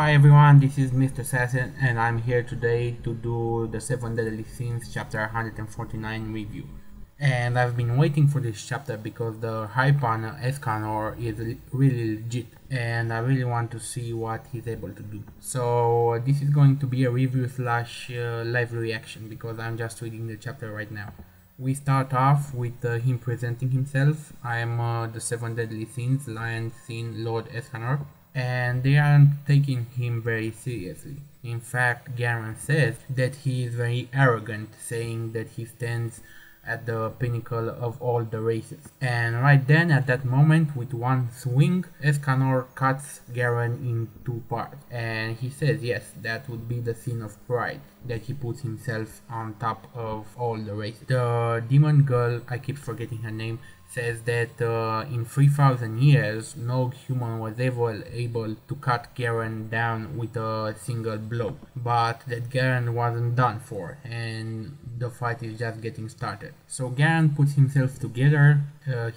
Hi everyone, this is Mr. Assassin and I'm here today to do the 7 Deadly Sins chapter 149 review. And I've been waiting for this chapter because the hype on ESCANOR is really legit and I really want to see what he's able to do. So this is going to be a review slash live reaction because I'm just reading the chapter right now. We start off with him presenting himself. I am the 7 Deadly Sins, Lion, Sin, Lord ESCANOR. And they aren't taking him very seriously. In fact, Garen says that he is very arrogant, saying that he stands at the pinnacle of all the races. And right then, at that moment, with one swing, ESCANOR cuts Garen in two parts. And he says, yes, that would be the sin of pride, that he puts himself on top of all the races. The demon girl, I keep forgetting her name, says that in 3000 years no human was ever able to cut Garen down with a single blow, but that Garen wasn't done for and the fight is just getting started. So Garen puts himself together,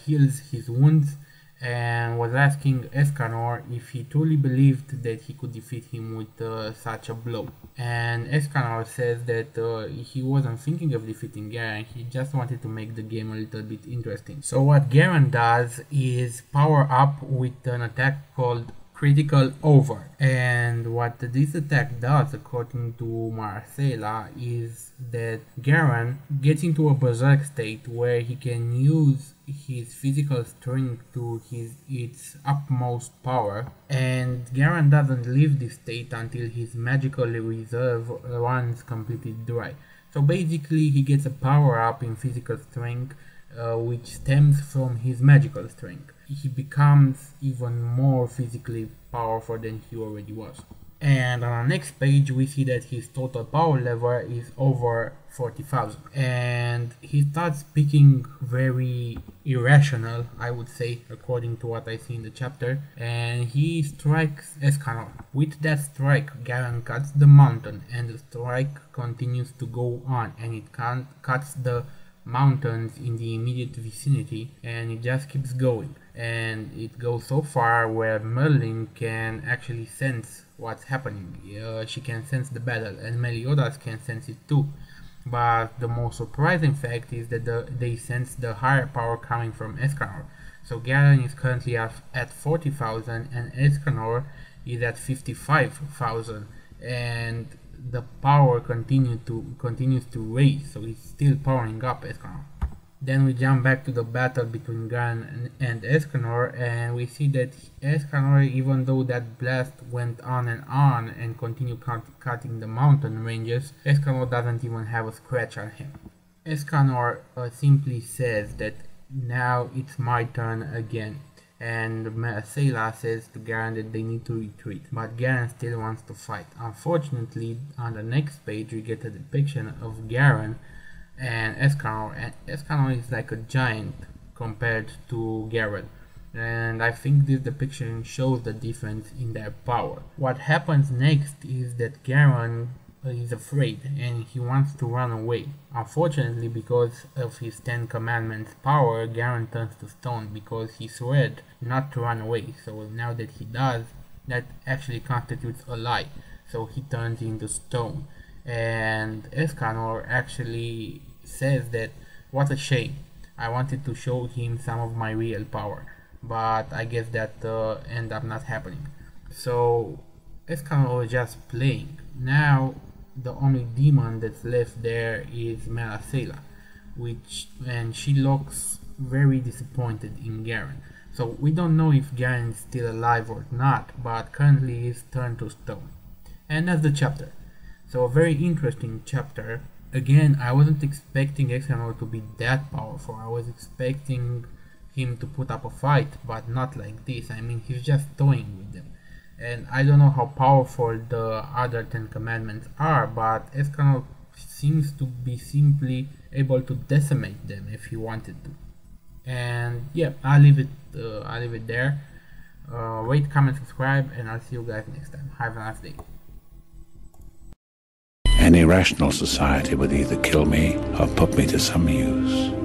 heals his wounds, and was asking ESCANOR if he truly believed that he could defeat him with such a blow. And ESCANOR says that he wasn't thinking of defeating Garen, he just wanted to make the game a little bit interesting. So what Garen does is power up with an attack called Critical Over, and what this attack does, according to Marcela, is that Garen gets into a berserk state where he can use his physical strength to its utmost power, and Garen doesn't leave this state until his magical reserve runs completely dry. So basically he gets a power up in physical strength which stems from his magical strength. He becomes even more physically powerful than he already was. And on the next page we see that his total power level is over 40,000 and he starts speaking very irrational, I would say, according to what I see in the chapter, and he strikes ESCANOR. With that strike, Garen cuts the mountain and the strike continues to go on, and it cuts the mountains in the immediate vicinity, and it just keeps going, and it goes so far where Merlin can actually sense what's happening. She can sense the battle, and Meliodas can sense it too. But the most surprising fact is that they sense the higher power coming from ESCANOR. So Garen is currently at 40,000 and ESCANOR is at 55,000, and the power continues to raise, so it's still powering up ESCANOR. Then we jump back to the battle between Garen and ESCANOR, and we see that ESCANOR, even though that blast went on and continued cutting the mountain ranges, ESCANOR doesn't even have a scratch on him. ESCANOR simply says that now it's my turn again. And Marcela says to Garen that they need to retreat, but Garen still wants to fight. Unfortunately, on the next page we get a depiction of Garen and ESCANOR, and ESCANOR is like a giant compared to Garen, and I think this depiction shows the difference in their power. What happens next is that Garen is afraid and he wants to run away. Unfortunately, because of his 10 commandments power, Garen turns to stone because he swore not to run away. So now that he does, that actually constitutes a lie, so he turns into stone. And ESCANOR actually says that what a shame, I wanted to show him some of my real power, but I guess that end up not happening. So ESCANOR is just playing. Now the only demon that's left there is Marcela, and she looks very disappointed in Garen. So we don't know if Garen is still alive or not, but currently he's turned to stone. And that's the chapter. So a very interesting chapter. Again, I wasn't expecting ESCANOR to be that powerful. I was expecting him to put up a fight, but not like this. I mean, he's just toying with them. And I don't know how powerful the other 10 commandments are, but ESCANOR seems to be simply able to decimate them if he wanted to. And yeah, I'll leave it there. Rate, comment, subscribe, and I'll see you guys next time. Have a nice day. Any rational society would either kill me or put me to some use.